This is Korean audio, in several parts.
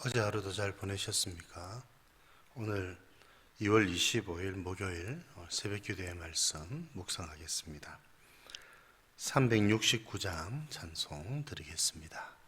어제 하루도 잘 보내셨습니까? 오늘 2월 25일 목요일 새벽 기도의 말씀 묵상하겠습니다. 369장 찬송 드리겠습니다.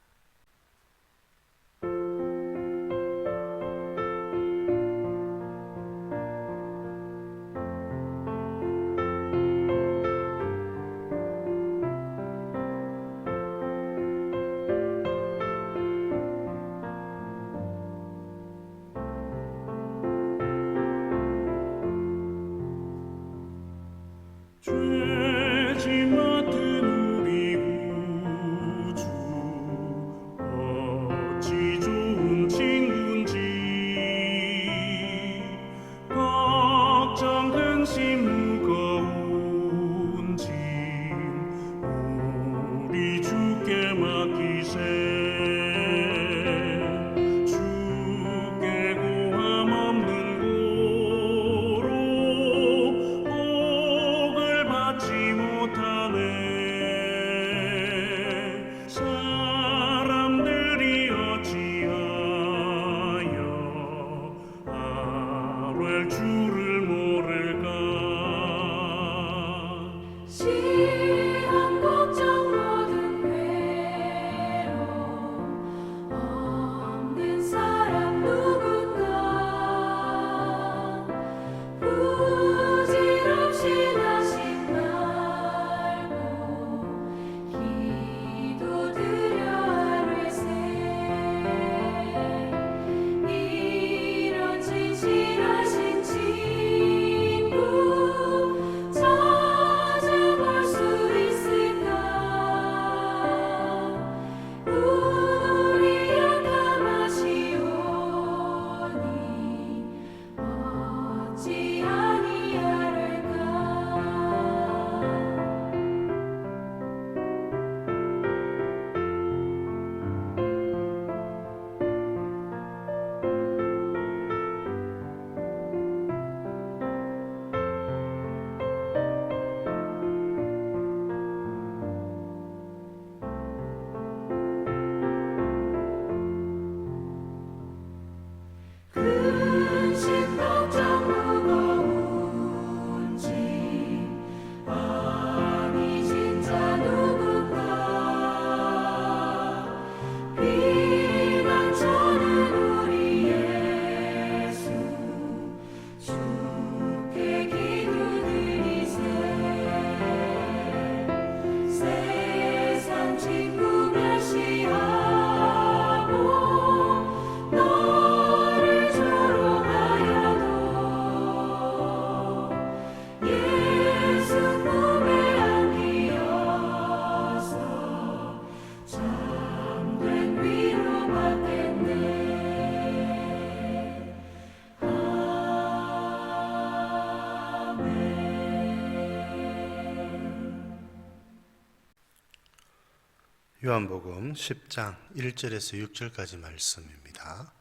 요한복음 10장 1절에서 6절까지 말씀입니다.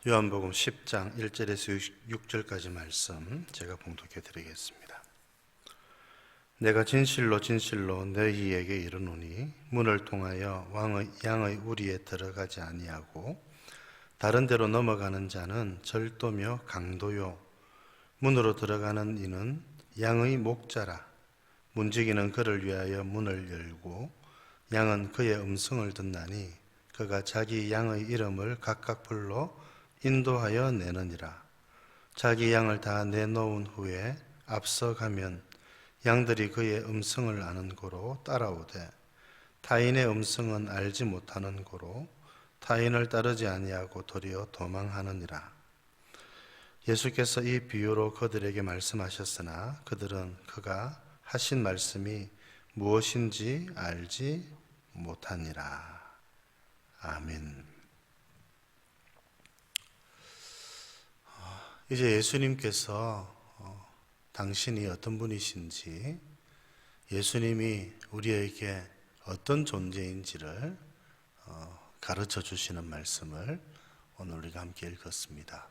요한복음 10장 1절에서 6절까지 말씀 제가 봉독해 드리겠습니다. 내가 진실로 진실로 너희에게 이르노니 문을 통하여 양의 우리에 들어가지 아니하고 다른 데로 넘어가는 자는 절도며 강도요 문으로 들어가는 이는 양의 목자라. 문지기는 그를 위하여 문을 열고 양은 그의 음성을 듣나니 그가 자기 양의 이름을 각각 불러 인도하여 내느니라. 자기 양을 다 내놓은 후에 앞서가면 양들이 그의 음성을 아는 고로 따라오되 타인의 음성은 알지 못하는 고로 타인을 따르지 아니하고 도리어 도망하느니라. 예수께서 이 비유로 그들에게 말씀하셨으나 그들은 그가 하신 말씀이 무엇인지 알지 못하니라. 아멘. 이제 예수님께서 당신이 어떤 분이신지, 예수님이 우리에게 어떤 존재인지를 가르쳐 주시는 말씀을 오늘 우리가 함께 읽었습니다.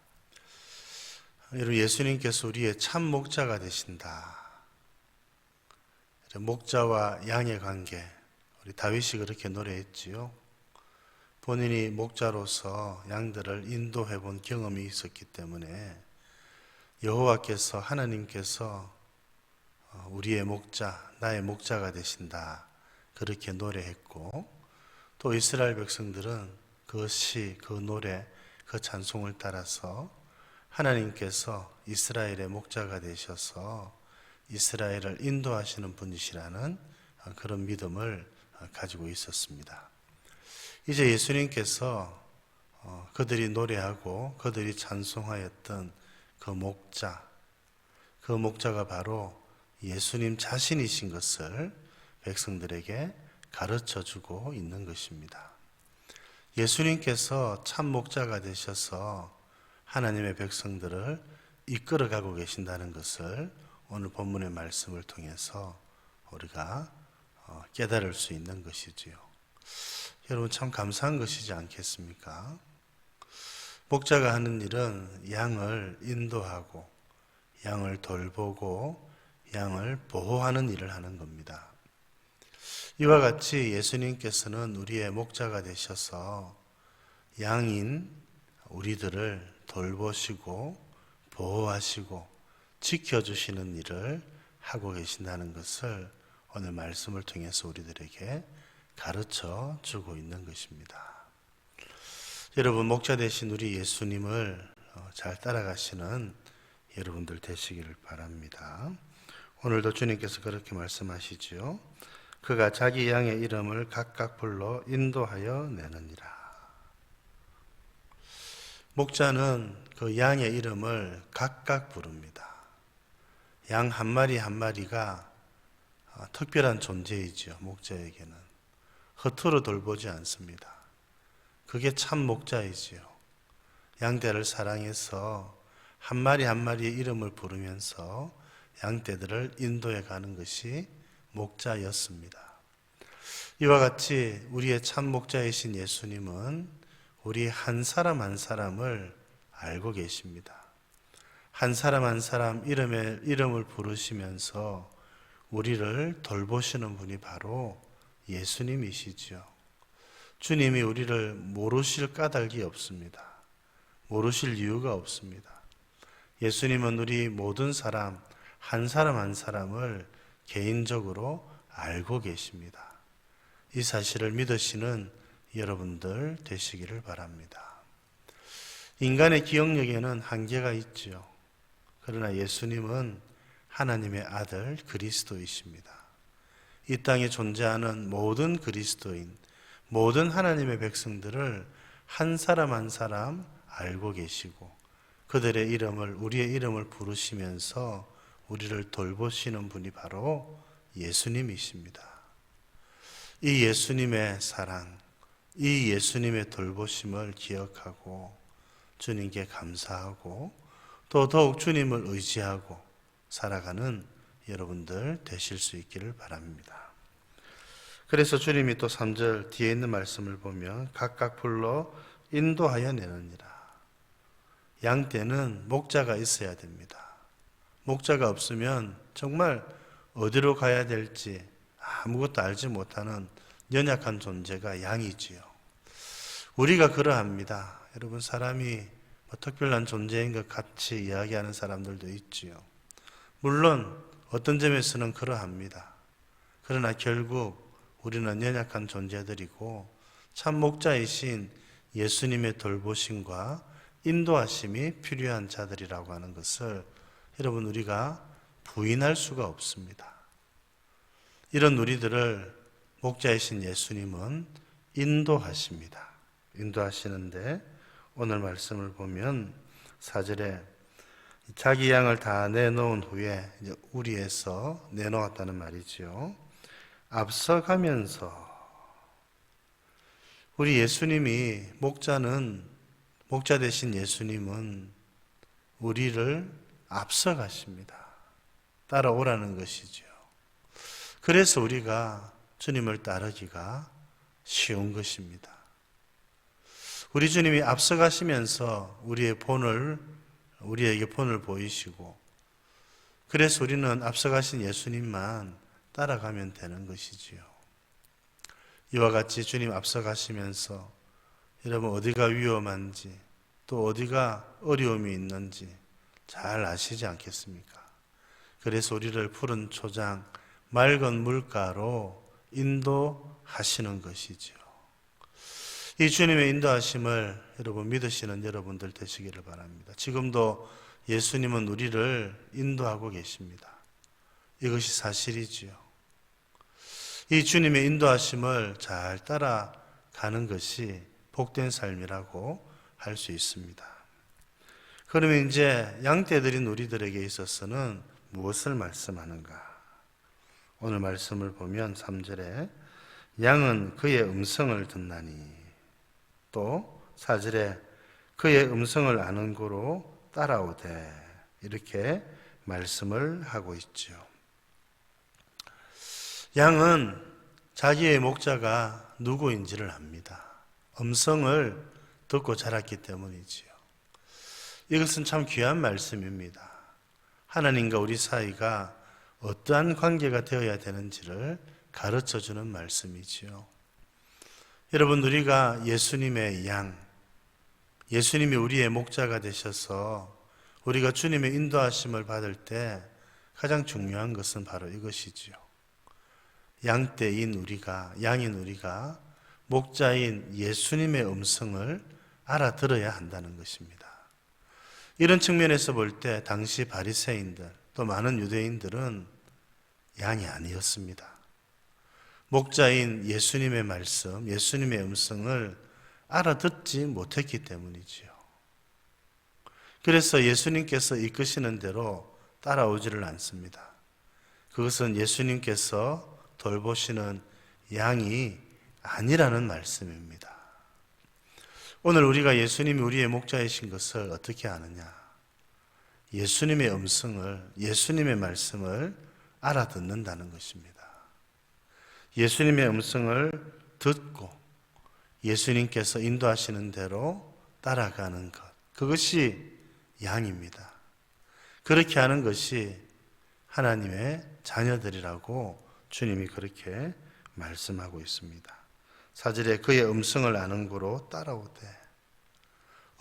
여러분, 예수님께서 우리의 참 목자가 되신다. 목자와 양의 관계, 우리 다윗이 그렇게 노래했지요. 본인이 목자로서 양들을 인도해 본 경험이 있었기 때문에 여호와께서 하나님께서 우리의 목자, 나의 목자가 되신다 그렇게 노래했고 또 이스라엘 백성들은 그 노래, 그 찬송을 따라서 하나님께서 이스라엘의 목자가 되셔서 이스라엘을 인도하시는 분이시라는 그런 믿음을 가지고 있었습니다. 이제 예수님께서 그들이 노래하고 그들이 찬송하였던 그 목자가 바로 예수님 자신이신 것을 백성들에게 가르쳐 주고 있는 것입니다. 예수님께서 참 목자가 되셔서 하나님의 백성들을 이끌어가고 계신다는 것을 오늘 본문의 말씀을 통해서 우리가 깨달을 수 있는 것이지요. 여러분 참 감사한 것이지 않겠습니까? 목자가 하는 일은 양을 인도하고 양을 돌보고 양을 보호하는 일을 하는 겁니다. 이와 같이 예수님께서는 우리의 목자가 되셔서 양인 우리들을 돌보시고 보호하시고 지켜주시는 일을 하고 계신다는 것을 오늘 말씀을 통해서 우리들에게 가르쳐 주고 있는 것입니다. 여러분 목자 되신 우리 예수님을 잘 따라가시는 여러분들 되시기를 바랍니다. 오늘도 주님께서 그렇게 말씀하시지요. 그가 자기 양의 이름을 각각 불러 인도하여 내느니라. 목자는 그 양의 이름을 각각 부릅니다. 양 한 마리 한 마리가 특별한 존재이죠. 목자에게는 허투루 돌보지 않습니다. 그게 참 목자이지요. 양떼를 사랑해서 한 마리 한 마리의 이름을 부르면서 양떼들을 인도해 가는 것이 목자였습니다. 이와 같이 우리의 참 목자이신 예수님은 우리 한 사람 한 사람을 알고 계십니다. 한 사람 한 사람 이름을 부르시면서 우리를 돌보시는 분이 바로 예수님이시지요. 주님이 우리를 모르실 까닭이 없습니다. 모르실 이유가 없습니다. 예수님은 우리 모든 사람 한 사람을 개인적으로 알고 계십니다. 이 사실을 믿으시는 여러분들 되시기를 바랍니다. 인간의 기억력에는 한계가 있지요. 그러나 예수님은 하나님의 아들 그리스도이십니다. 이 땅에 존재하는 모든 그리스도인, 모든 하나님의 백성들을 한 사람 한 사람 알고 계시고 그들의 이름을, 우리의 이름을 부르시면서 우리를 돌보시는 분이 바로 예수님이십니다. 이 예수님의 사랑, 이 예수님의 돌보심을 기억하고 주님께 감사하고 또 더욱 주님을 의지하고 살아가는 여러분들 되실 수 있기를 바랍니다. 그래서 주님이 또 3절 뒤에 있는 말씀을 보면 각각 불러 인도하여 내느니라. 양떼는 목자가 있어야 됩니다. 목자가 없으면 정말 어디로 가야 될지 아무것도 알지 못하는 연약한 존재가 양이지요. 우리가 그러합니다. 여러분 사람이 특별한 존재인 것 같이 이야기하는 사람들도 있지요. 물론 어떤 점에서는 그러합니다. 그러나 결국 우리는 연약한 존재들이고 참 목자이신 예수님의 돌보심과 인도하심이 필요한 자들이라고 하는 것을 여러분 우리가 부인할 수가 없습니다. 이런 우리들을 목자이신 예수님은 인도하십니다. 인도하시는데 오늘 말씀을 보면 4절에 자기 양을 다 내놓은 후에 우리에서 내놓았다는 말이지요. 앞서가면서 우리 예수님이 목자 되신 예수님은 우리를 앞서가십니다. 따라오라는 것이죠. 그래서 우리가 주님을 따르기가 쉬운 것입니다. 우리 주님이 앞서가시면서 우리에게 본을 보이시고 그래서 우리는 앞서가신 예수님만 따라가면 되는 것이지요. 이와 같이 주님 앞서가시면서 여러분 어디가 위험한지 또 어디가 어려움이 있는지 잘 아시지 않겠습니까? 그래서 우리를 푸른 초장, 맑은 물가로 인도하시는 것이죠. 이 주님의 인도하심을 여러분 믿으시는 여러분들 되시기를 바랍니다. 지금도 예수님은 우리를 인도하고 계십니다. 이것이 사실이지요. 이 주님의 인도하심을 잘 따라가는 것이 복된 삶이라고 할 수 있습니다. 그러면 이제 양떼들인 우리들에게 있어서는 무엇을 말씀하는가? 오늘 말씀을 보면 3절에 양은 그의 음성을 듣나니, 또 4절에 그의 음성을 아는 고로 따라오되, 이렇게 말씀을 하고 있죠. 양은 자기의 목자가 누구인지를 압니다. 음성을 듣고 자랐기 때문이지요. 이것은 참 귀한 말씀입니다. 하나님과 우리 사이가 어떠한 관계가 되어야 되는지를 가르쳐주는 말씀이지요. 여러분, 우리가 예수님의 양, 예수님이 우리의 목자가 되셔서 우리가 주님의 인도하심을 받을 때 가장 중요한 것은 바로 이것이지요. 양떼인 우리가, 양인 우리가 목자인 예수님의 음성을 알아들어야 한다는 것입니다. 이런 측면에서 볼 때 당시 바리새인들 또 많은 유대인들은 양이 아니었습니다. 목자인 예수님의 말씀, 예수님의 음성을 알아듣지 못했기 때문이지요. 그래서 예수님께서 이끄시는 대로 따라오지를 않습니다. 그것은 예수님께서 돌보시는 양이 아니라는 말씀입니다. 오늘 우리가 예수님이 우리의 목자이신 것을 어떻게 아느냐? 예수님의 음성을, 예수님의 말씀을 알아듣는다는 것입니다. 예수님의 음성을 듣고 예수님께서 인도하시는 대로 따라가는 것, 그것이 양입니다. 그렇게 하는 것이 하나님의 자녀들이라고 주님이 그렇게 말씀하고 있습니다. 4절에 그의 음성을 아는 고로 따라오되,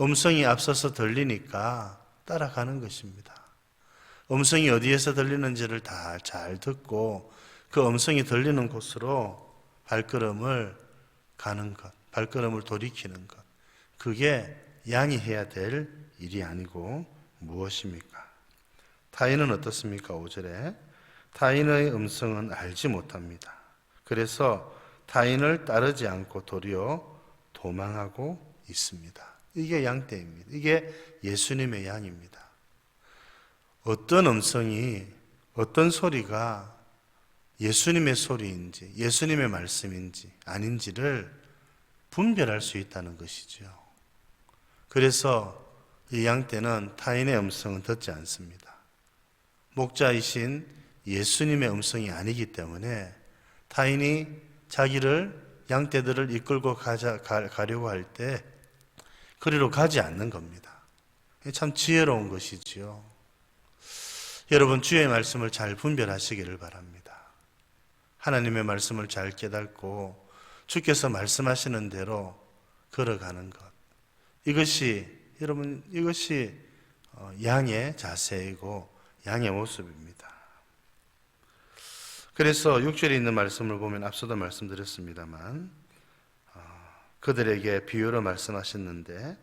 음성이 앞서서 들리니까 따라가는 것입니다. 음성이 어디에서 들리는지를 다 잘 듣고 그 음성이 들리는 곳으로 발걸음을 가는 것, 발걸음을 돌이키는 것, 그게 양이 해야 될 일이 아니고 무엇입니까? 타인은 어떻습니까? 5절에 타인의 음성은 알지 못합니다. 그래서 타인을 따르지 않고 도리어 도망하고 있습니다. 이게 양떼입니다. 이게 예수님의 양입니다. 어떤 음성이, 어떤 소리가 예수님의 소리인지, 예수님의 말씀인지 아닌지를 분별할 수 있다는 것이죠. 그래서 이 양떼는 타인의 음성은 듣지 않습니다. 목자이신 예수님의 음성이 아니기 때문에 타인이 자기를, 양떼들을 이끌고 가려고 할 때 그리로 가지 않는 겁니다. 참 지혜로운 것이지요. 여러분, 주의 말씀을 잘 분별하시기를 바랍니다. 하나님의 말씀을 잘 깨닫고 주께서 말씀하시는 대로 걸어가는 것, 이것이 여러분, 이것이 양의 자세이고 양의 모습입니다. 그래서 6절에 있는 말씀을 보면 앞서도 말씀드렸습니다만 그들에게 비유로 말씀하셨는데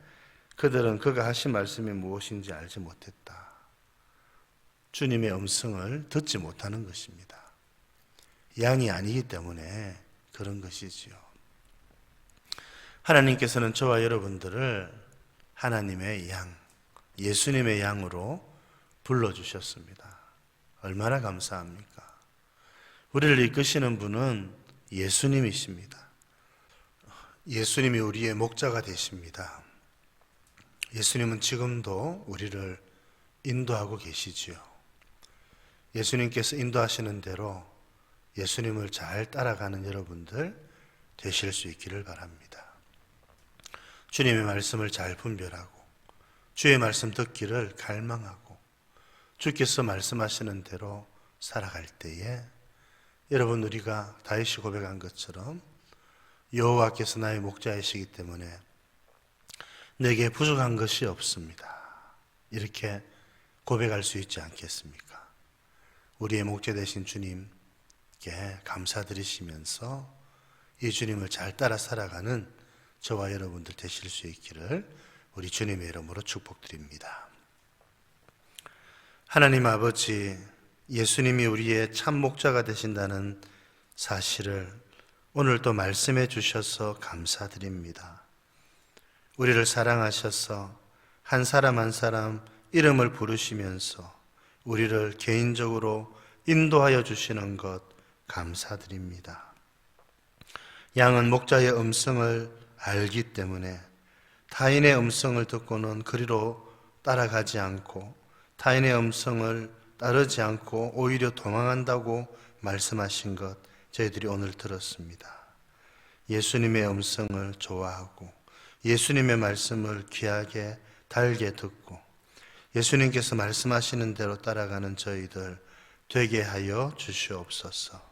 그들은 그가 하신 말씀이 무엇인지 알지 못했다. 주님의 음성을 듣지 못하는 것입니다. 양이 아니기 때문에 그런 것이지요. 하나님께서는 저와 여러분들을 하나님의 양, 예수님의 양으로 불러주셨습니다. 얼마나 감사합니까? 우리를 이끄시는 분은 예수님이십니다. 예수님이 우리의 목자가 되십니다. 예수님은 지금도 우리를 인도하고 계시지요. 예수님께서 인도하시는 대로 예수님을 잘 따라가는 여러분들 되실 수 있기를 바랍니다. 주님의 말씀을 잘 분별하고 주의 말씀 듣기를 갈망하고 주께서 말씀하시는 대로 살아갈 때에 여러분, 우리가 다윗이 고백한 것처럼 여호와께서 나의 목자이시기 때문에 내게 부족한 것이 없습니다. 이렇게 고백할 수 있지 않겠습니까? 우리의 목자 되신 주님께 감사드리시면서 이 주님을 잘 따라 살아가는 저와 여러분들 되실 수 있기를 우리 주님의 이름으로 축복드립니다. 하나님 아버지, 예수님이 우리의 참 목자가 되신다는 사실을 오늘 또 말씀해 주셔서 감사드립니다. 우리를 사랑하셔서 한 사람 한 사람 이름을 부르시면서 우리를 개인적으로 인도하여 주시는 것 감사드립니다. 양은 목자의 음성을 알기 때문에 타인의 음성을 듣고는 그리로 따라가지 않고 타인의 음성을 따르지 않고 오히려 도망한다고 말씀하신 것 저희들이 오늘 들었습니다. 예수님의 음성을 좋아하고 예수님의 말씀을 귀하게 달게 듣고 예수님께서 말씀하시는 대로 따라가는 저희들 되게 하여 주시옵소서.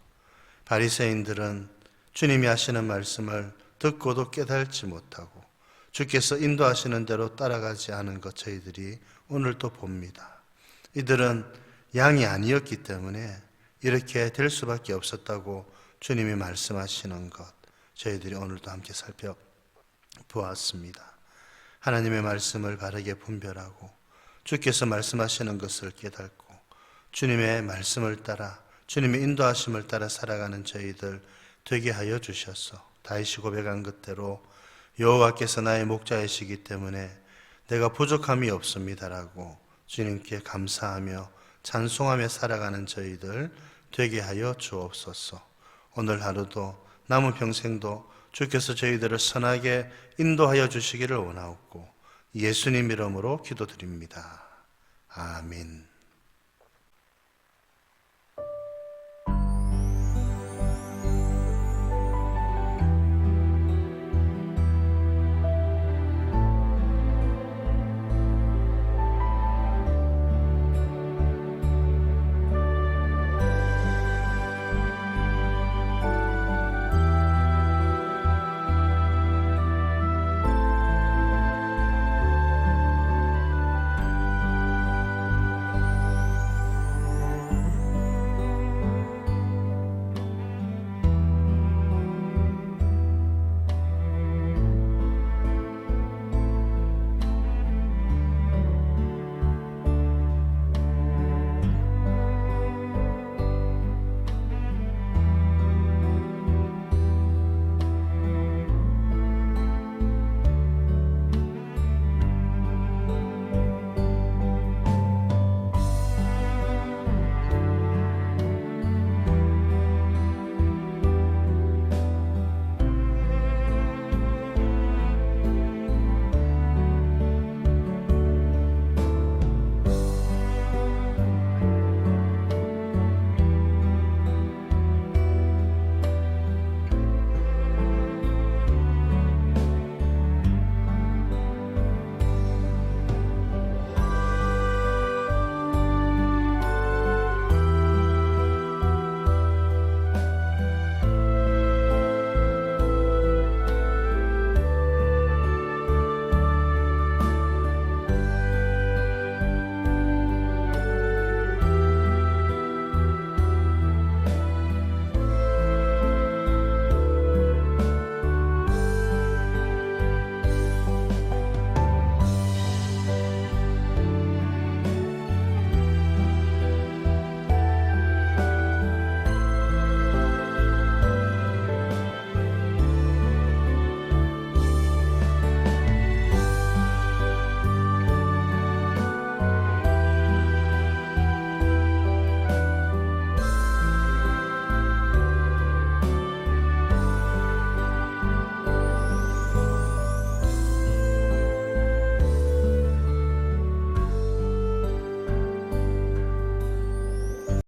바리새인들은 주님이 하시는 말씀을 듣고도 깨달지 못하고 주께서 인도하시는 대로 따라가지 않은 것 저희들이 오늘 또 봅니다. 이들은 양이 아니었기 때문에 이렇게 될 수밖에 없었다고 주님이 말씀하시는 것 저희들이 오늘도 함께 살펴보았습니다. 하나님의 말씀을 바르게 분별하고 주께서 말씀하시는 것을 깨닫고 주님의 말씀을 따라 주님의 인도하심을 따라 살아가는 저희들 되게 하여 주셔서 다윗이 고백한 것대로 여호와께서 나의 목자이시기 때문에 내가 부족함이 없습니다라고 주님께 감사하며 찬송하며 살아가는 저희들 되게 하여 주옵소서. 오늘 하루도 남은 평생도 주께서 저희들을 선하게 인도하여 주시기를 원하옵고 예수님 이름으로 기도드립니다. 아멘.